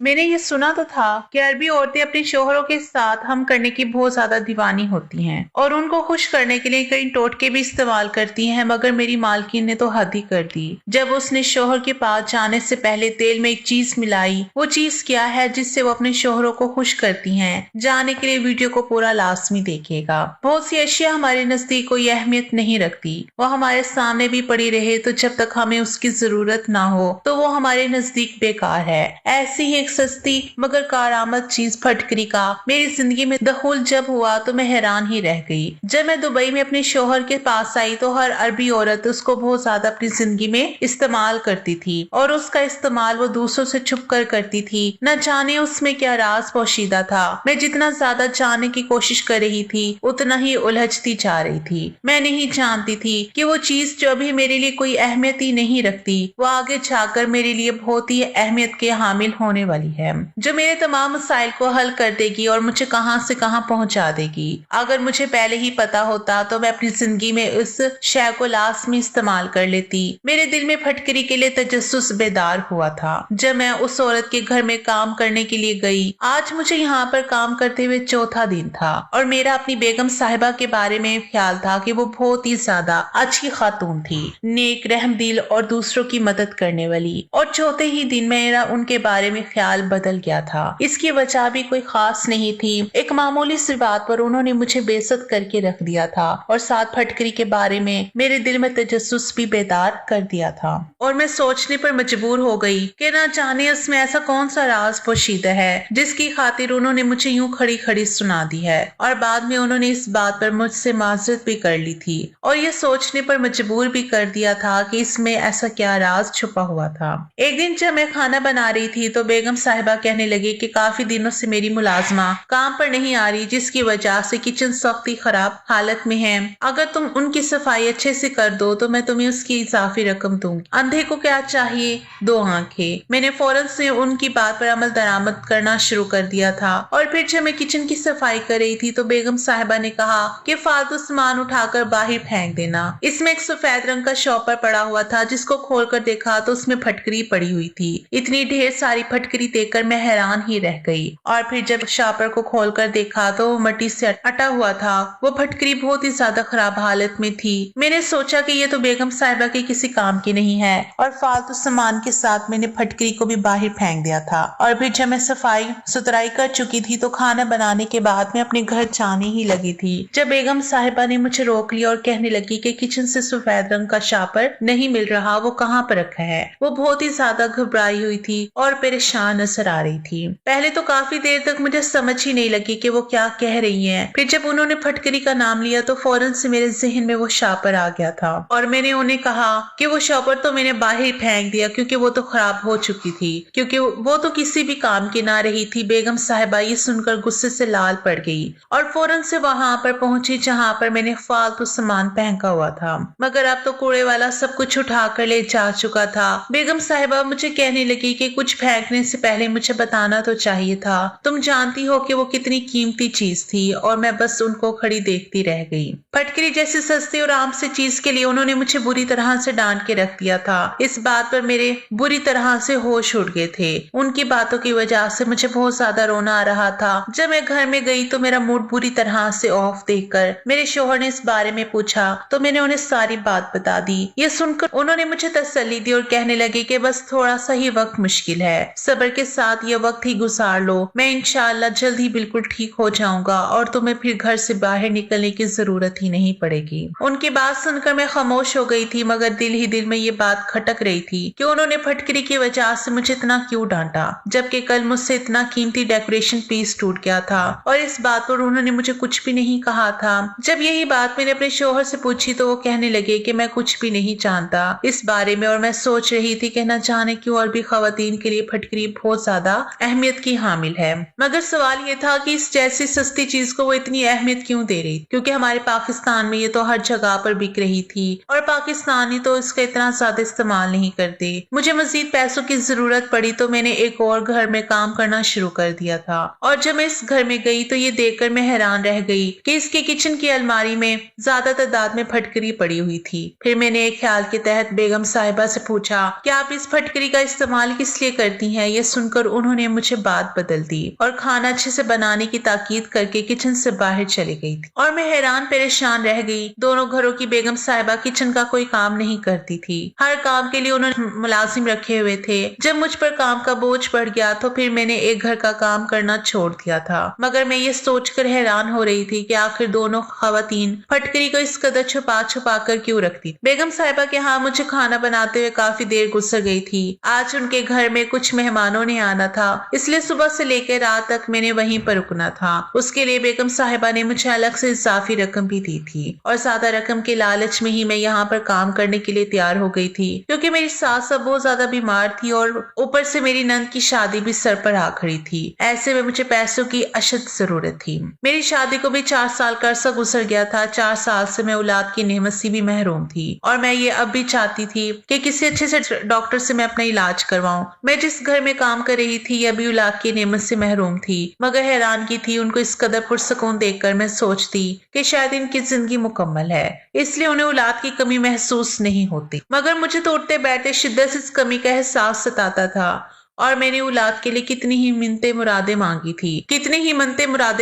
मैंने ये सुना तो था कि अरबी औरतें अपने शोहरों के साथ हम करने की बहुत ज्यादा दीवानी होती हैं और उनको खुश करने के लिए कई टोटके भी इस्तेमाल करती हैं, मगर मेरी मालकिन ने तो हद ही कर दी। जब उसने शोहर के पास जाने से पहले तेल में एक चीज मिलाई। वो चीज क्या है जिससे वो अपने शोहरों को खुश करती हैं? जानने के लिए वीडियो को पूरा लाजमी देखिएगा। बहुत सी अशिया हमारे नजदीक कोई अहमियत नहीं रखती, वो हमारे सामने भी पड़ी रहे तो जब तक हमें उसकी जरूरत ना हो तो वो हमारे नजदीक बेकार है। ऐसी ही एक सस्ती मगर कारआमद चीज फटकरी का मेरी जिंदगी में दखूल जब हुआ तो मैं हैरान ही रह गई। जब मैं दुबई में अपने शोहर के पास आई तो हर अरबी औरत उसको बहुत ज्यादा अपनी जिंदगी में इस्तेमाल करती थी और उसका इस्तेमाल वो दूसरों से छुप कर करती थी। न जाने उसमें क्या राज पोशीदा था। मैं जितना ज्यादा जानने की कोशिश कर रही थी उतना ही उलझती जा रही थी। मैं नहीं जानती थी कि वो चीज जो अभी मेरे लिए कोई अहमियत ही नहीं रखती वो आगे जाकर मेरे लिए बहुत ही अहमियत के हामिल होने वाली है, जो मेरे तमाम मसाइल को हल कर देगी और मुझे कहां से कहां पहुंचा देगी। अगर मुझे पहले ही पता होता तो मैं अपनी जिंदगी में उस शय को लाजमी इस्तेमाल कर लेती। मेरे दिल में फटकरी के लिए तजस्सुस बेदार हुआ था जब मैं उस औरत के घर में काम करने के लिए गई। आज मुझे यहाँ पर काम करते हुए चौथा दिन था और मेरा अपनी बेगम साहिबा के बारे में ख्याल था कि वो बहुत ही ज्यादा अच्छी खातून थी, नेक, रहमदिल और दूसरों की मदद करने वाली। और चौथे ही दिन मेरा उनके बारे में ख्याल बदल गया था। इसकी वजह भी कोई खास नहीं थी। एक मामूली सी बात पर उन्होंने मुझे बेइज्जत करके रख दिया था और साथ फटकरी के बारे में मेरे दिल में तजस्सुस भी बेदार कर दिया था। और मैं सोचने पर मजबूर हो गई कि ना जाने उसमें ऐसा कौन सा राज पोशीदा है जिसकी खातिर उन्होंने मुझे यूं खड़ी खड़ी सुना दी है। और बाद में उन्होंने इस बात पर मुझसे माजरत भी कर ली थी और ये सोचने पर मजबूर भी कर दिया था कि इसमें ऐसा क्या राज छुपा हुआ था। एक दिन जब मैं खाना बना रही थी तो बेगम साहिबा कहने लगी कि काफी दिनों से मेरी मुलाजमा काम पर नहीं आ रही, जिसकी वजह से किचन सख्त ही खराब हालत में है। अगर तुम उनकी सफाई अच्छे से कर दो तो मैं तुम्हें उसकी इजाफी रकम दूंगी। अंधे को क्या चाहिए, दो आंखें। मैंने फौरन से उनकी बात पर अमल दरामद करना शुरू कर दिया था। और फिर जब मैं किचन की सफाई कर रही थी तो बेगम साहिबा ने कहा कि फालतू सामान उठाकर बाहर फेंक देना। इसमें एक सफेद रंग का शॉपर पड़ा हुआ था जिसको खोलकर देखा तो उसमें फटकरी पड़ी हुई थी। इतनी ढेर सारी फटकरी देखकर मैं हैरान ही रह गई। और फिर जब शॉपर को खोलकर देखा तो वो मिट्टी से अटा हुआ था। वो फटकरी बहुत ही ज्यादा खराब हालत में थी। मैंने सोचा कि ये तो बेगम साहिबा के किसी काम की नहीं है और फालतू सामान के साथ मैंने फटकरी को भी बाहर फेंक दिया था। और फिर जब मैं सफाई सुथराई कर चुकी थी तो खाना बनाने के बाद मैं अपने घर जाने ही लगी थी जब बेगम साहिबा ने मुझे रोक लिया और कहने लगी कि किचन से सफेद रंग का शॉपर नहीं मिल रहा, वो कहाँ पर रखा है। वो बहुत ही ज्यादा घबराई हुई थी और परेशान नजर आ रही थी। पहले तो काफी देर तक मुझे समझ ही नहीं लगी कि वो क्या कह रही हैं। फिर जब उन्होंने फटकरी का नाम लिया तो फौरन से मेरे जहन में वो शॉपर आ गया था और मैंने उन्हें कहा कि वो शॉपर तो मैंने बाहर फेंक दिया क्योंकि वो तो खराब हो चुकी थी, क्योंकि वो तो किसी भी काम की ना रही थी। बेगम साहिबा ये सुनकर गुस्से से लाल पड़ गई और फौरन से वहां पर पहुंची जहां पर मैंने फालतू सामान फेंका हुआ था, मगर अब तो कूड़े वाला सब कुछ उठा कर ले जा चुका था। बेगम साहिबा मुझे कहने लगी कि कुछ फेंकने से पहले मुझे बताना तो चाहिए था। तुम जानती हो कि वो कितनी कीमती चीज थी। और मैं बस उनको खड़ी देखती रह गई। फटकरी जैसी सस्ती और आम सी चीज के लिए उन्होंने मुझे बुरी तरह से डांट के रख दिया था। इस बात पर मेरे बुरी तरह से होश उड़ गए थे। उनकी बातों की वजह से मुझे बहुत ज्यादा रोना आ रहा था। जब मैं घर में गई तो मेरा मूड बुरी तरह से ऑफ देखकर मेरे शोहर ने इस बारे में पूछा तो मैंने उन्हें सारी बात बता दी। ये सुनकर उन्होंने मुझे तसल्ली दी और कहने लगे कि बस थोड़ा सा ही वक्त मुश्किल है, सब्र के साथ ये वक्त ही गुजार लो। मैं इंशाअल्लाह जल्द ही बिल्कुल ठीक हो जाऊंगा और तुम्हें फिर घर से बाहर निकलने की जरूरत ही नहीं पड़ेगी। उनकी बात सुनकर मैं खामोश हो गई थी, मगर दिल ही दिल में ये बात खटक रही थी कि उन्होंने फटकरी की वजह से मुझे इतना क्यों डांटा, जबकि कल मुझसे इतना कीमती डेकोरेशन पीस टूट गया था और इस बात पर उन्होंने मुझे कुछ भी नहीं कहा था। जब यही बात मैंने अपने शोहर से पूछी तो वो कहने लगे कि मैं कुछ भी नहीं जानता इस बारे में और मैं सोच रही थी कि न जाने क्यों अरबी खवातीन के लिए फटकरी बहुत ज्यादा अहमियत की हामिल है। मगर सवाल ये था कि इस जैसी सस्ती चीज को वो इतनी अहमियत क्यों दे रही, क्योंकि हमारे पाकिस्तान में ये तो हर जगह पर बिक रही थी और पाकिस्तानी तो इसका इतना ज्यादा इस्तेमाल नहीं करते। मुझे मजीद पैसों की जरूरत पड़ी तो मैंने एक और घर में काम करना शुरू कर दिया था और जब मैं इस घर में गई तो ये देखकर मैं हैरान रह गई कि इसके किचन की अलमारी में ज्यादा तादाद में फटकरी पड़ी हुई थी। फिर मैंने एक ख्याल के तहत बेगम साहिबा से पूछा कि आप इस फटकरी का इस्तेमाल किस लिए करती हैं, ये सुनकर उन्होंने मुझे बात बदल दी और खाना अच्छे से बनाने की ताकीद करके किचन से बाहर चली गई थी और मैं हैरान परेशान रह गई। दोनों घरों की बेगम साहिबा किचन का कोई काम नहीं करती थी। हर काम के लिए उन्होंने मुलाजिम रखे हुए थे। जब मुझ पर काम का बोझ बढ़ गया तो फिर मैंने एक घर का काम करना छोड़ दिया था। मगर मैं ये सोचकर हैरान हो रही थी कि आखिर दोनों खवातीन फटकरी को इस कदर छुपा छुपा कर क्यों रखती। बेगम साहिबा के यहाँ मुझे खाना बनाते हुए काफी देर गुजर गई थी। आज उनके घर में कुछ मेहमानों ने आना था, इसलिए सुबह से लेकर रात तक मैंने वहीं पर रुकना था। उसके लिए बेगम साहिबा ने मुझे अलग से इजाफी रकम भी दी थी और ज्यादा रकम के लालच में ही मैं यहाँ पर काम करने के लिए तैयार हो गई थी, क्योंकि मेरी सास अब बहुत ज्यादा बीमार थी और ऊपर से मेरी नंद की शादी भी सर पर आ खड़ी थी। ऐसे में मुझे पैसों की अशद जरूरत थी। मेरी शादी को भी 4 साल का अरसा गुजर गया था। 4 साल से मैं औलाद की नेमत से भी महरूम थी और मैं ये अब भी चाहती थी कि किसी अच्छे से डॉक्टर से मैं अपना इलाज करवाऊं। मैं जिस घर में काम कर रही थी ये अभी औलाद की नेमत से महरूम थी, मगर हैरान की थी उनको इस कदर पुरसकून देखकर मैं सोचती कि शायद इनकी जिंदगी मुकम्मल है, इसलिए उन्हें औलाद की कमी महसूस नहीं होती। मगर मुझे तो उठते बैठते शिद्दत से इस कमी का एहसास सताता था और मैंने औलाद के लिए कितनी ही मिन्नतें मुरादें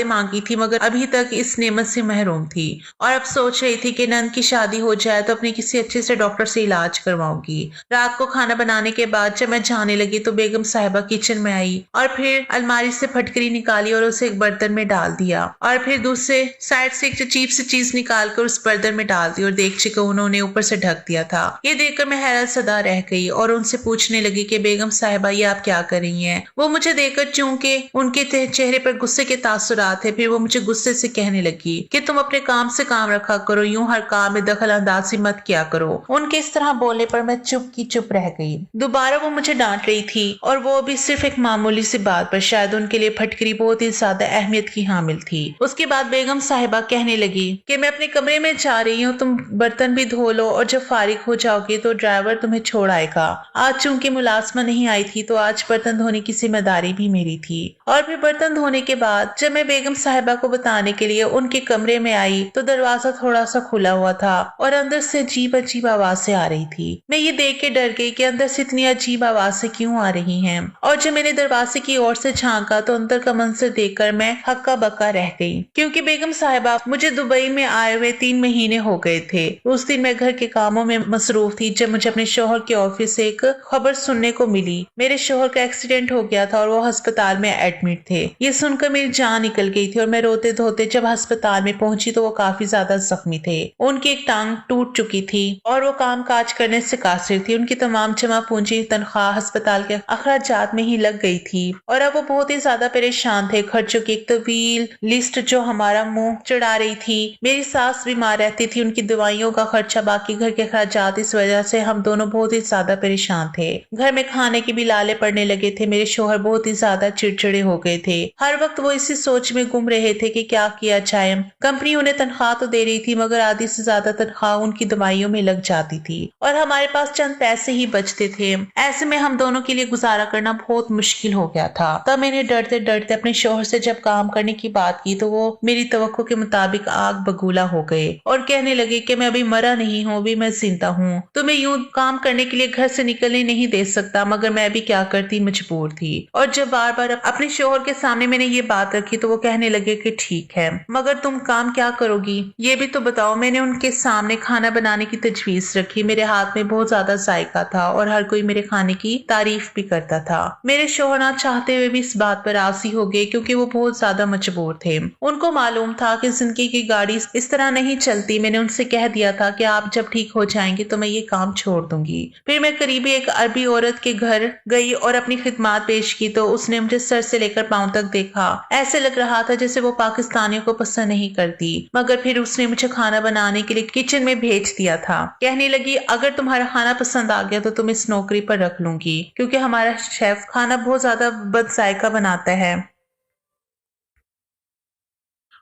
मांगी थी, मगर अभी तक इस नेमत से महरूम थी। और अब सोच रही थी कि नंद की शादी हो जाए तो अपने किसी अच्छे से डॉक्टर से इलाज करवाऊंगी। रात को खाना बनाने के बाद जब मैं जाने लगी तो बेगम साहिबा किचन में आई और फिर अलमारी से फटकरी निकाली और उसे एक बर्तन में डाल दिया और फिर दूसरे साइड से एक अजीब सी चीज निकाल कर उस बर्तन में डाल दी और देगची को उन्होंने ऊपर से ढक दिया था। ये देखकर मैं हैरत सदा रह गई और उनसे पूछने लगी कि बेगम साहिबा ये आप क्या कर रही हैं? वो मुझे देखकर चूंकि उनके चेहरे पर गुस्से के तासुरात थे, फिर वो मुझे गुस्से से कहने लगी कि तुम अपने काम से काम रखा करो, यूं हर काम में दखल अंदाजी मत किया करो। उनके इस तरह बोलने पर मैं चुप की चुप रह गई। दोबारा वो मुझे डांट रही थी और वो भी सिर्फ एक मामूली सी बात पर। शायद उनके लिए फटकरी बहुत ही ज्यादा अहमियत की हामिल थी। उसके बाद बेगम साहिबा कहने लगी कि मैं अपने कमरे में जा रही हूँ, तुम बर्तन भी धो लो और जब फारिग हो जाओगी तो ड्राइवर तुम्हें छोड़ आएगा। आज चूंकि मुलाजमा नहीं आई थी तो आज बर्तन धोने की जिम्मेदारी भी मेरी थी। और फिर बर्तन धोने के बाद जब मैं बेगम साहिबा को बताने के लिए उनके कमरे में आई तो दरवाजा थोड़ा सा खुला हुआ था और अंदर से अजीब अजीब आवाजें आ रही थी। मैं ये देख के डर गई कि अंदर से इतनी अजीब आवाजें क्यों आ रही हैं। और जब मैंने दरवाजे की ओर से झांका तो अंदर का मंजर देखकर मैं हक्का बक्का रह गई, क्योंकि बेगम साहिबा मुझे दुबई में आए हुए 3 महीने हो गए थे। उस दिन मैं घर के कामों में मसरूफ थी जब मुझे अपने शोहर के ऑफिस से एक खबर सुनने को मिली। मेरे शोहर का एक्सीडेंट हो गया था और वो अस्पताल में एडमिट थे। ये सुनकर मेरी जान निकल गई थी और मैं रोते धोते जब अस्पताल में पहुंची तो वो काफी ज्यादा जख्मी थे। उनकी एक टांग टूट चुकी थी और वो काम काज करने से कासिर थी। उनकी तमाम जमा पूंजी तनख्वाह अस्पताल के अखराजात में ही लग गई थी और अब वो बहुत ही ज्यादा परेशान थे। खर्चों की एक तवील लिस्ट जो हमारा मुंह चढ़ा रही थी। मेरी सास बीमार रहती थी, उनकी दवाइयों का खर्चा, बाकी घर के अखराजात, इस वजह से हम दोनों बहुत ही ज्यादा परेशान थे। घर में खाने के भी लाले पड़ने लगे थे। मेरे शोहर बहुत ही ज्यादा चिड़चिड़े हो गए थे। हर वक्त वो इसी सोच में गुम रहे थे कि क्या किया जाए। कंपनी उन्हें तनख्वाह तो दे रही थी मगर आधी से ज्यादा तनख्वाह उनकी दवाइयों में लग जाती थी और हमारे पास चंद पैसे ही बचते थे। ऐसे में हम दोनों के लिए गुजारा करना बहुत मुश्किल हो गया था। तब मैंने डरते डरते अपने शोहर से जब काम करने की बात की तो वो मेरी तवक्को के मुताबिक आग बगूला हो गए और कहने लगे कि मैं अभी मरा नहीं हूँ, अभी मैं जिंदा हूँ। तो मैं यूं काम करने के लिए घर से निकलने नहीं दे सकता, मगर मैं भी क्या करती, मजबूर थी। और जब बार बार अपने शोहर के सामने मैंने ये बात रखी तो वो कहने लगे कि ठीक है, मगर तुम काम क्या करोगी ये भी तो बताओ। मैंने उनके सामने खाना बनाने की तजवीज रखी। मेरे हाथ में बहुत ज्यादा जायका था और हर कोई मेरे खाने की तारीफ भी करता था। मेरे शोहर ना चाहते हुए भी इस बात पर राजी हो गए क्योंकि वो बहुत ज्यादा मजबूर थे। उनको मालूम था कि जिंदगी की गाड़ी इस तरह नहीं चलती। मैंने उनसे कह दिया था कि आप जब ठीक हो जाएंगे तो मैं ये काम छोड़ दूंगी। फिर मैं करीबी एक अरबी औरत के घर गई और अपनी खिदमत पेश की तो उसने मुझे सर से लेकर पांव तक देखा। ऐसे लग रहा था जैसे वो पाकिस्तानियों को पसंद नहीं करती, मगर फिर उसने मुझे खाना बनाने के लिए किचन में भेज दिया था। कहने लगी अगर तुम्हारा खाना पसंद आ गया तो तुम इस नौकरी पर रख लूंगी, क्योंकि हमारा शेफ खाना बहुत ज्यादा बद जायका बनाता है।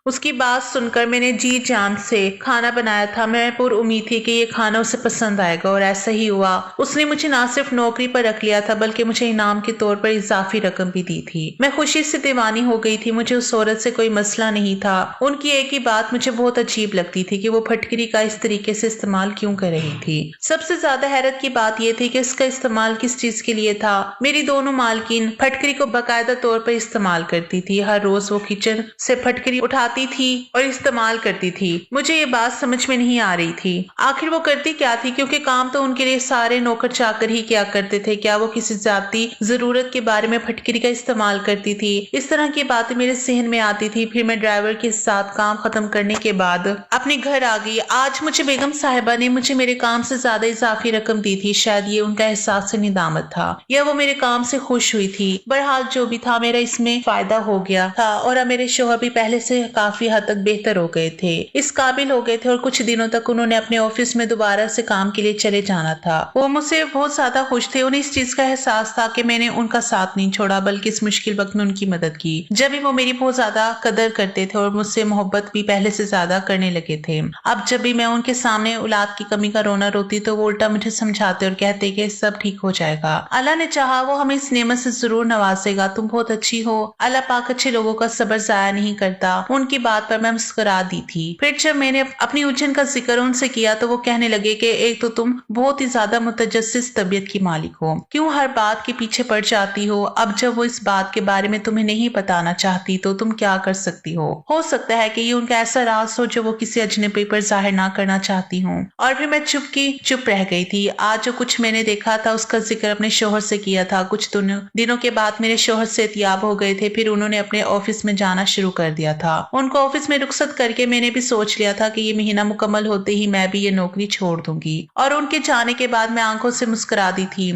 उसकी बात सुनकर मैंने जी जान से खाना बनाया था। मैं पूरी उम्मीद थी कि ये खाना उसे पसंद आएगा और ऐसा ही हुआ। उसने मुझे ना सिर्फ नौकरी पर रख लिया था बल्कि मुझे इनाम के तौर पर इजाफी रकम भी दी थी। मैं खुशी से दीवानी हो गई थी। मुझे उस औरत से कोई मसला नहीं था। उनकी एक ही बात मुझे बहुत अजीब लगती थी कि वो फटकरी का इस तरीके से इस्तेमाल क्यों कर रही थी। सबसे ज्यादा हैरत की बात यह थी कि इसका इस्तेमाल किस चीज के लिए था। मेरी दोनों मालकिन फटकरी को बाकायदा तौर पर इस्तेमाल करती थी। हर रोज वो किचन से फटकरी उठाती थी और इस्तेमाल करती थी। मुझे ये बात समझ में नहीं आ रही थी आखिर वो करती क्या थी, क्योंकि काम तो उनके लिए सारे नौकर चाकर ही क्या करते थे। क्या वो किसी जाती जरूरत के बारे में फटकरी का इस्तेमाल करती थी? इस तरह की बातें मेरे जहन में आती थी। फिर मैं ड्राइवर के साथ काम खत्म करने के बाद अपने घर आ गई। आज मुझे बेगम साहिबा ने मुझे मेरे काम से ज्यादा इजाफी रकम दी थी। शायद ये उनका एहसास से निदामत था या वो मेरे काम से खुश हुई थी। बहरहाल जो भी था मेरा इसमें फायदा हो गया था और अब मेरे शोहर भी पहले से काफी हद तक बेहतर हो गए थे, इस काबिल हो गए थे और कुछ दिनों तक उन्होंने अपने ऑफिस में दोबारा से काम के लिए चले जाना था। वो मुझसे बहुत ज्यादा खुश थे। उन्हें इस चीज का एहसास था कि मैंने उनका साथ नहीं छोड़ा बल्कि इस मुश्किल वक्त में उनकी मदद की। जब भी वो मेरी बहुत ज्यादा कदर करते थे और मुझसे मोहब्बत भी पहले से ज्यादा करने लगे थे। अब जब भी मैं उनके सामने औलाद की कमी का रोना रोती तो वो उल्टा मुझे समझाते और कहते कि सब ठीक हो जाएगा। अल्लाह ने चाहा वो हमें इस नेमत से जरूर नवाजेगा। तुम बहुत अच्छी हो। अल्लाह पाक अच्छे लोगों का सब्र जाया नहीं करता। उनकी बात पर मैं मुस्कुरा दी थी। फिर जब मैंने अपनी उलझन का जिक्र उनसे किया तो वो कहने लगे कि एक तो तुम बहुत ही ज्यादा मुतजस्सिस तबीयत की मालिक हो, क्यों हर बात के पीछे पड़ जाती हो। अब जब वो इस बात के बारे में तुम्हें नहीं बताना चाहती तो तुम क्या कर सकती हो सकता है कि ये उनका ऐसा राज हो जो वो किसी अजनबी पर जाहिर ना करना चाहती हूँ। और फिर मैं चुप रह गई थी। आज जो कुछ मैंने देखा था उसका जिक्र अपने शोहर से किया था। कुछ दिनों के बाद मेरे शोहर से एहतियाब हो गए थे। फिर उन्होंने अपने ऑफिस में जाना शुरू कर दिया था। उनको ऑफिस में रुखसत करके मैंने भी सोच लिया था कि ये महीना मुकम्मल होते ही मैं भी ये नौकरी छोड़ दूंगी। और उनके जाने के बाद मैं आंखों से मुस्कुरा दी थी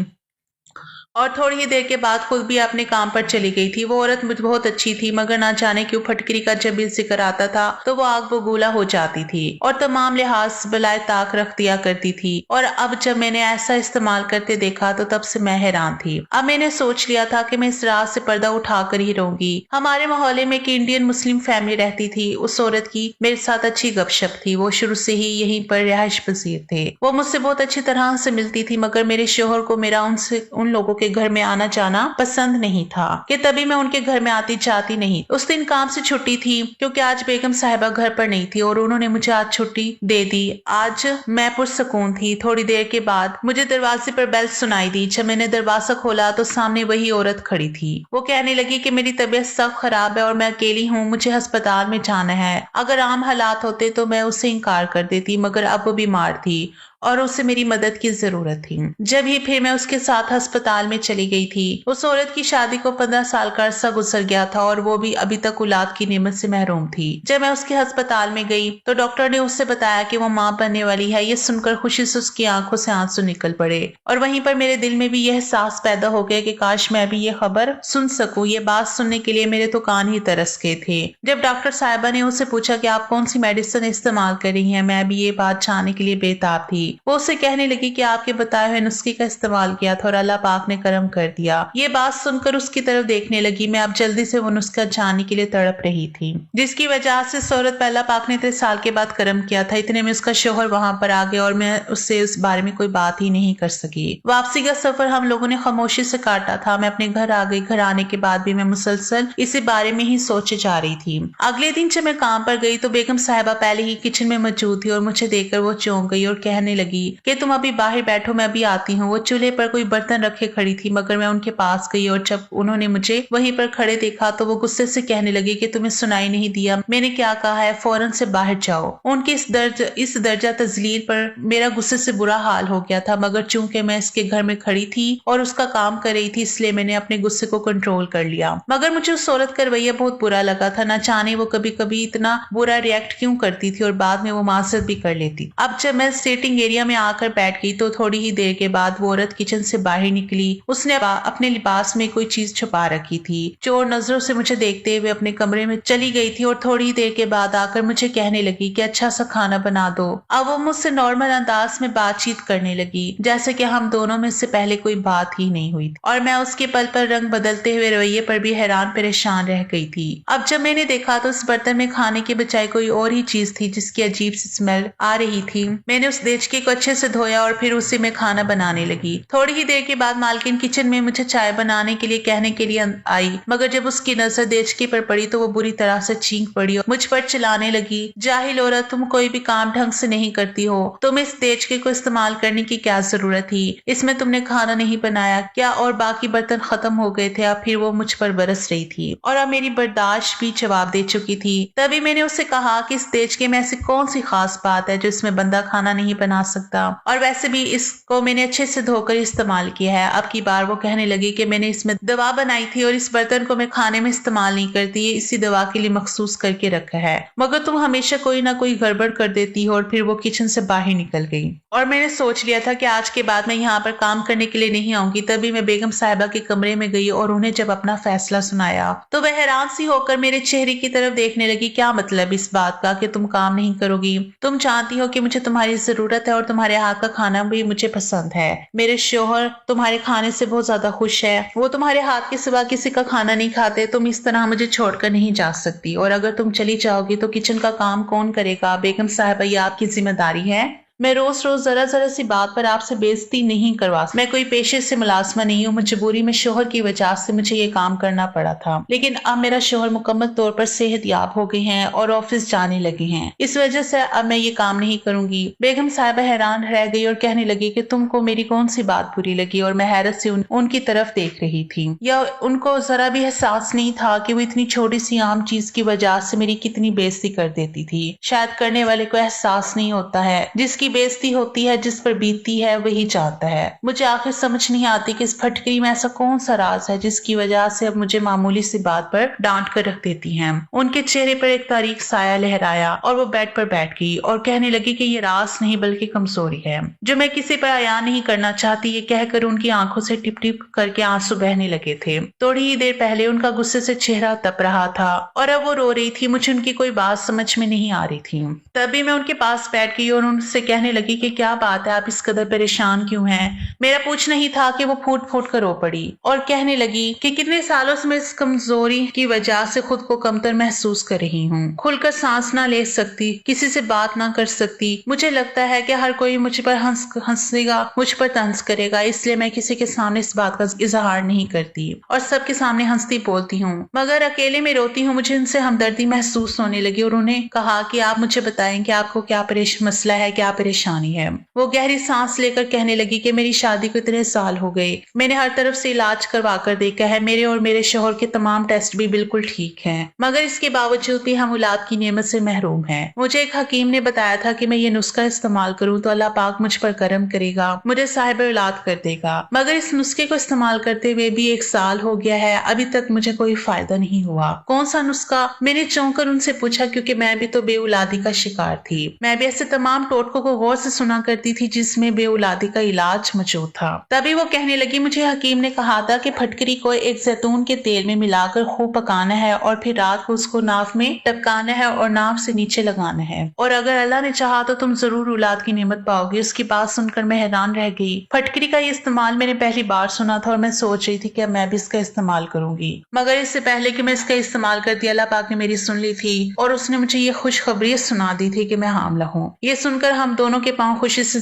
और थोड़ी ही देर के बाद खुद भी अपने काम पर चली गई थी। वो औरत मुझे बहुत अच्छी थी मगर ना जाने क्यों फटकरी का जब भी जिक्र आता था तो वो आग बबूला हो जाती थी और तमाम लिहाज बलाए ताक रख दिया करती थी। और अब जब मैंने ऐसा इस्तेमाल करते देखा तो तब से मैं हैरान थी। अब मैंने सोच लिया था कि मैं इस रात से पर्दा उठाकर ही रहूंगी। हमारे मोहल्ले में एक इंडियन मुस्लिम फैमिली रहती थी। उस औरत की मेरे साथ अच्छी गपशप थी। वो शुरू से ही यहीं पर रिहाइश पसीर थे। वो मुझसे बहुत अच्छी तरह से मिलती थी मगर मेरे शोहर को मेरा उन लोगों के घर में आना जाना पसंद नहीं था कि तभी मैं उनके घर में आती जाती नहीं। उस दिन काम से छुट्टी थी क्योंकि आज बेगम साहिबा घर पर नहीं थी और उन्होंने मुझे आज छुट्टी दे दी। आज मैं पुरसकून थी। थोड़ी देर के बाद मुझे दरवाजे पर बेल सुनाई दी। जब मैंने दरवाजा खोला तो सामने वही औरत खड़ी थी। वो कहने लगी कि मेरी तबीयत सब खराब है और मैं अकेली हूँ, मुझे अस्पताल में जाना है। अगर आम हालात होते तो मैं उससे इनकार कर देती मगर अब वो बीमार थी और उसे मेरी मदद की जरूरत थी। जब ही फिर मैं उसके साथ अस्पताल में चली गई थी। उस औरत की शादी को 15 साल का अरसा गुजर गया था और वो भी अभी तक औलाद की नेमत से महरूम थी। जब मैं उसके अस्पताल में गई तो डॉक्टर ने उससे बताया कि वो मां बनने वाली है। ये सुनकर खुशी से उसकी आंखों से आंसू निकल पड़े और वहीं पर मेरे दिल में भी यह एहसास पैदा हो गया कि काश मैं भी ये खबर सुन सकूं। ये बात सुनने के लिए मेरे तो कान ही तरस गए थे। जब डॉक्टर साहिबा ने उससे पूछा कि आप कौन सी मेडिसिन इस्तेमाल कर रही हैं, मैं भी ये बात जानने के लिए बेताब थी। वो उससे कहने लगी कि आपके बताए हुए नुस्खे का इस्तेमाल किया था और अल्लाह पाक ने करम कर दिया। ये बात सुनकर उसकी तरफ देखने लगी। मैं अब जल्दी से वो नुस्खा जानने के लिए तड़प रही थी जिसकी वजह से सूरत पे अल्लाह पाक ने 3 साल के बाद करम किया था। इतने में उसका शोहर वहां पर आ गया और मैं उससे उस बारे में कोई बात ही नहीं कर सकी। वापसी का सफर हम लोगों ने खामोशी से काटा था। मैं अपने घर आ गई। घर आने के बाद भी मैं मुसलसल इसी बारे में ही सोचे जा रही थी। अगले दिन जब मैं काम पर गई तो बेगम साहिबा पहले ही किचन में मौजूद थी और मुझे देखकर वो चौंक गई और कहने लगी कि तुम अभी बाहर बैठो, मैं अभी आती हूँ। वो चूल्हे पर कोई बर्तन रखे खड़ी थी मगर मैं उनके पास गई और जब उन्होंने मुझे वहीं पर खड़े देखा तो वो गुस्से से कहने लगी कि तुम्हें सुनाई नहीं दिया मैंने क्या कहा है, फौरन से बाहर जाओ। उनके इस दर्जा तजलील पर मेरा गुस्से से बुरा हाल हो गया था मगर चूंकि मैं इसके घर में खड़ी थी और उसका काम कर रही थी इसलिए मैंने अपने गुस्से को कंट्रोल कर लिया। मगर मुझे उस औरत का रवैया बहुत बुरा लगा था। न जाने वो कभी कभी इतना बुरा रिएक्ट क्यों करती थी और बाद में वो माजरत भी कर लेती। अब जब मैं सिटिंग एरिया में आकर बैठ गई तो थोड़ी ही देर के बाद वो औरत किचन से बाहर निकली। उसने अपने लिबास में कोई चीज छुपा रखी थी। चोर नजरों से मुझे देखते हुए अपने कमरे में चली गई थी और थोड़ी देर के बाद आकर मुझे कहने लगी कि अच्छा सा खाना बना दो। अब वो मुझसे नॉर्मल अंदाज में बातचीत करने लगी जैसे कि हम दोनों में से पहले कोई बात ही नहीं हुई थी, और मैं उसके पल पर रंग बदलते हुए रवैये पर भी हैरान परेशान रह गई थी। अब जब मैंने देखा तो उस बर्तन में खाने के बजाय कोई और ही चीज थी जिसकी अजीब सी स्मेल आ रही थी। मैंने उस देचके को अच्छे से धोया और फिर उसी में खाना बनाने लगी। थोड़ी ही देर के बाद मालकिन किचन में मुझे चाय बनाने के लिए कहने के लिए आई, मगर जब उसकी नजर देचके पर पड़ी तो वो बुरी तरह से चीख पड़ी और मुझ पर चिल्लाने लगी, जाहिल औरत, तुम कोई भी काम ढंग से नहीं करती हो। तुम इस देचके को इस्तेमाल करने की क्या जरूरत थी? इसमें तुमने खाना नहीं बनाया क्या? और बाकी बर्तन खत्म हो गए थे। अब फिर वो मुझ पर बरस रही थी और अब मेरी बर्दाश्त भी जवाब दे चुकी थी। तभी मैंने उससे कहा कि इस देचके में ऐसी कौन सी खास बात है जो इसमें बंदा खाना नहीं बना सकता, और वैसे भी इसको मैंने अच्छे से धोकर इस्तेमाल किया है। अब की बार वो कहने लगी कि मैंने इसमें दवा बनाई थी और इस बर्तन को मैं खाने में इस्तेमाल नहीं करती, ये इसी दवा के लिए मखसूस करके रखा है, मगर तुम हमेशा कोई ना कोई गड़बड़ कर देती हो। और फिर वो किचन से बाहर निकल गई और मैंने सोच लिया था कि आज के बाद मैं यहाँ पर काम करने के लिए नहीं आऊंगी। तभी मैं बेगम साहिबा के कमरे में गई और उन्हें जब अपना फैसला सुनाया तो वह हैरान सी होकर मेरे चेहरे की तरफ देखने लगी। क्या मतलब इस बात का कि तुम काम नहीं करोगी? तुम जानती हो कि मुझे तुम्हारी जरूरत है और तुम्हारे हाथ का खाना भी मुझे पसंद है। मेरे शोहर तुम्हारे खाने से बहुत ज्यादा खुश है, वो तुम्हारे हाथ के सिवा किसी का खाना नहीं खाते। तुम इस तरह मुझे छोड़कर नहीं जा सकती, और अगर तुम चली जाओगी तो किचन का काम कौन करेगा? बेगम साहिबा, ये आपकी जिम्मेदारी है। मैं रोज रोज जरा जरा सी बात पर आपसे बेइज्जती नहीं करवा सकती। मैं कोई पेशे से मुलाजमा नहीं हूँ, मजबूरी में शोहर की वजह से मुझे ये काम करना पड़ा था। लेकिन अब मेरा शोहर मुकम्मल तौर पर सेहतयाब हो गए हैं और ऑफिस जाने लगे हैं, इस वजह से अब मैं ये काम नहीं करूंगी। बेगम साहिबा हैरान रह गई और कहने लगी कि तुमको मेरी कौन सी बात बुरी लगी? और मैं हैरत से उनकी तरफ देख रही थी। या उनको जरा भी एहसास नहीं था कि वो इतनी छोटी सी आम चीज की वजह से मेरी कितनी बेइज्जती कर देती थी। शायद करने वाले को एहसास नहीं होता है, जिसकी बेइज्जती होती है जिस पर बीतती है वही जानता है। मुझे आखिर समझ नहीं आती कि इस फटकरी में ऐसा कौन सा राज है जिसकी वजह से अब मुझे मामूली सी बात पर डांट कर रख देती हैं। उनके चेहरे पर एक तारीख साया लहराया और वो बेड पर बैठ गई और कहने लगी कि ये राज नहीं बल्कि कमजोरी है जो मैं किसी पर अयान नहीं करना चाहती। ये कहकर उनकी आंखों से टिप टिप करके आंसू बहने लगे थे। थोड़ी ही देर पहले उनका गुस्से से चेहरा तप रहा था और अब वो रो रही थी। मुझे उनकी कोई बात समझ में नहीं आ रही थी। तभी मैं उनके पास बैठ गई और उनसे कहने लगी कि क्या बात है, आप इस कदर परेशान क्यों हैं? मेरा पूछना ही था कि वो फूट फूट कर रो पड़ी और कहने लगी कि कितने सालों से मैं इस कमजोरी की वजह से खुद को कमतर महसूस कर रही हूँ। खुलकर सांस ना ले सकती, किसी से बात ना कर सकती। मुझे लगता है कि हर कोई मुझ पर हंसेगा, मुझ पर तंज करेगा, इसलिए मैं किसी के सामने इस बात का इजहार नहीं करती और सबके सामने हंसती बोलती हूँ, मगर अकेले में रोती हूँ। मुझे उनसे हमदर्दी महसूस होने लगी और उन्हें कहा कि आप मुझे बताएं कि आपको क्या मसला है, क्या परेशानी है। वो गहरी सांस लेकर कहने लगी कि मेरी शादी को इतने साल हो गए, मैंने हर तरफ से इलाज करवा कर देखा है, मेरे और मेरे शोहर के तमाम टेस्ट भी बिल्कुल ठीक हैं, मगर इसके बावजूद भी हम औलाद की नेमत से महरूम हैं। मुझे एक हकीम ने बताया था कि मैं ये नुस्खा इस्तेमाल करूं तो अल्लाह पाक मुझ पर करम करेगा, मुझे साहिब औलाद कर देगा, मगर इस नुस्खे को इस्तेमाल करते हुए भी 1 साल हो गया है, अभी तक मुझे कोई फायदा नहीं हुआ। कौन सा नुस्खा? मैंने चौंक कर उनसे पूछा, क्योंकि मैं भी तो बेऔलादी का शिकार थी। मैं भी ऐसे तमाम टोटकों को गौर से सुना करती थी जिसमें बेऔलादी का इलाज मौजूद था। तभी वो कहने लगी, मुझे हकीम ने कहा था कि फटकरी को एक जैतून के तेल में मिलाकर खूब पकाना है और फिर रात को उसको नाफ में टपकाना है और नाफ से नीचे लगाना है, और अगर अल्लाह ने चाहा तो तुम जरूर औलाद की नेमत पाओगे। उसकी बात सुनकर मैं हैरान रह गई। फटकरी का ये इस्तेमाल मैंने पहली बार सुना था और मैं सोच रही थी कि अब मैं भी इसका इस्तेमाल करूंगी, मगर इससे पहले कि मैं इसका इस्तेमाल करती, अल्लाह पाक ने मेरी सुन ली थी और उसने मुझे ये खुशखबरी सुना दी थी कि मैं हामला हूँ। ये सुनकर हम दोनों के पांव खुशी से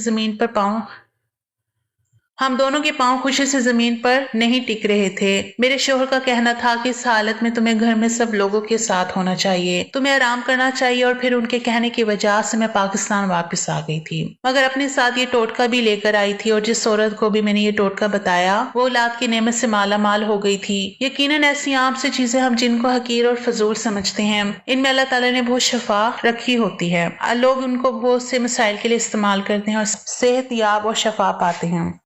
जमीन पर नहीं टिक रहे थे। मेरे शोहर का कहना था कि इस हालत में तुम्हें घर में सब लोगों के साथ होना चाहिए, तुम्हें आराम करना चाहिए, और फिर उनके कहने की वजह से मैं पाकिस्तान वापस आ गई थी, मगर अपने साथ ये टोटका भी लेकर आई थी, और जिस औरत को भी मैंने ये टोटका बताया वो औलाद की नेमत से माला माल हो गई थी। यकीनन ऐसी आम सी चीजें हम जिनको हकीर और फजूल समझते हैं, इनमें अल्लाह ताला ने बहुत शफा रखी होती है। लोग उनको बहुत से मसाइल के लिए इस्तेमाल करते हैं और सेहत याब और शफा पाते हैं।